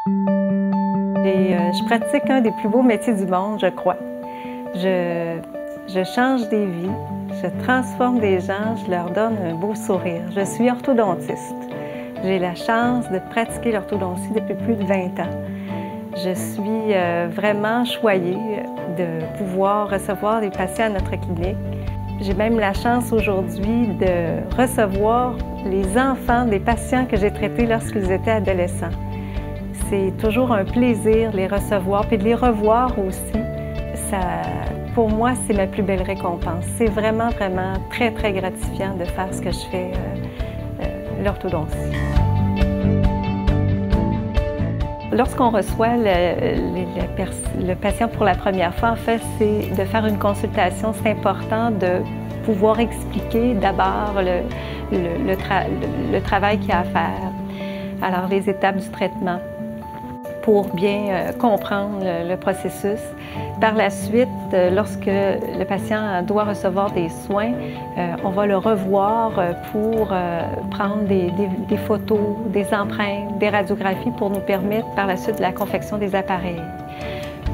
Je pratique un des plus beaux métiers du monde, je crois. Je change des vies, je transforme des gens, je leur donne un beau sourire. Je suis orthodontiste. J'ai la chance de pratiquer l'orthodontie depuis plus de 20 ans. Je suis vraiment choyée de pouvoir recevoir des patients à notre clinique. J'ai même la chance aujourd'hui de recevoir les enfants des patients que j'ai traités lorsqu'ils étaient adolescents. C'est toujours un plaisir de les recevoir puis de les revoir aussi. Pour moi, c'est ma plus belle récompense. C'est vraiment, vraiment très, très gratifiant de faire ce que je fais, l'orthodontie. Lorsqu'on reçoit le patient pour la première fois, en fait, c'est de faire une consultation. C'est important de pouvoir expliquer d'abord le travail qu'il y a à faire, alors les étapes du traitement, pour bien comprendre le processus. Par la suite, lorsque le patient doit recevoir des soins, on va le revoir pour prendre des photos, des empreintes, des radiographies pour nous permettre par la suite de la confection des appareils.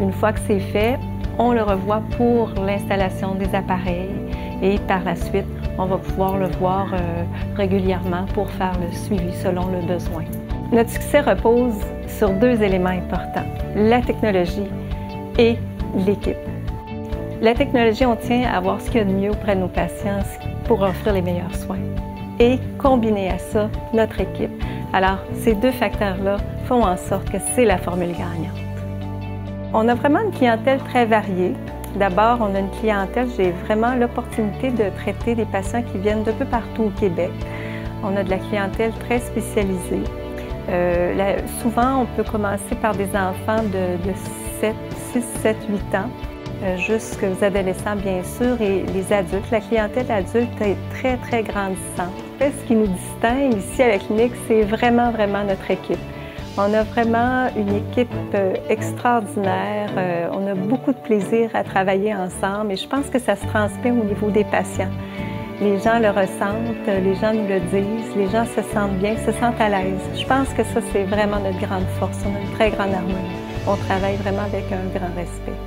Une fois que c'est fait, on le revoit pour l'installation des appareils et par la suite, on va pouvoir le voir régulièrement pour faire le suivi selon le besoin. Notre succès repose sur deux éléments importants, la technologie et l'équipe. La technologie, on tient à avoir ce qu'il y a de mieux auprès de nos patients pour offrir les meilleurs soins. Et combiné à ça, notre équipe. Alors, ces deux facteurs-là font en sorte que c'est la formule gagnante. On a vraiment une clientèle très variée. D'abord, on a une clientèle, j'ai vraiment l'opportunité de traiter des patients qui viennent d'un peu partout au Québec. On a de la clientèle très spécialisée. Souvent, on peut commencer par des enfants de 6, 7, 8 ans, jusqu'aux adolescents, bien sûr, et les adultes. La clientèle adulte est très, très grandissante. Ce qui nous distingue ici à la clinique, c'est vraiment, vraiment notre équipe. On a vraiment une équipe extraordinaire. On a beaucoup de plaisir à travailler ensemble et je pense que ça se transmet au niveau des patients. Les gens le ressentent, les gens nous le disent, les gens se sentent bien, se sentent à l'aise. Je pense que ça, c'est vraiment notre grande force. On a une très grande harmonie. On travaille vraiment avec un grand respect.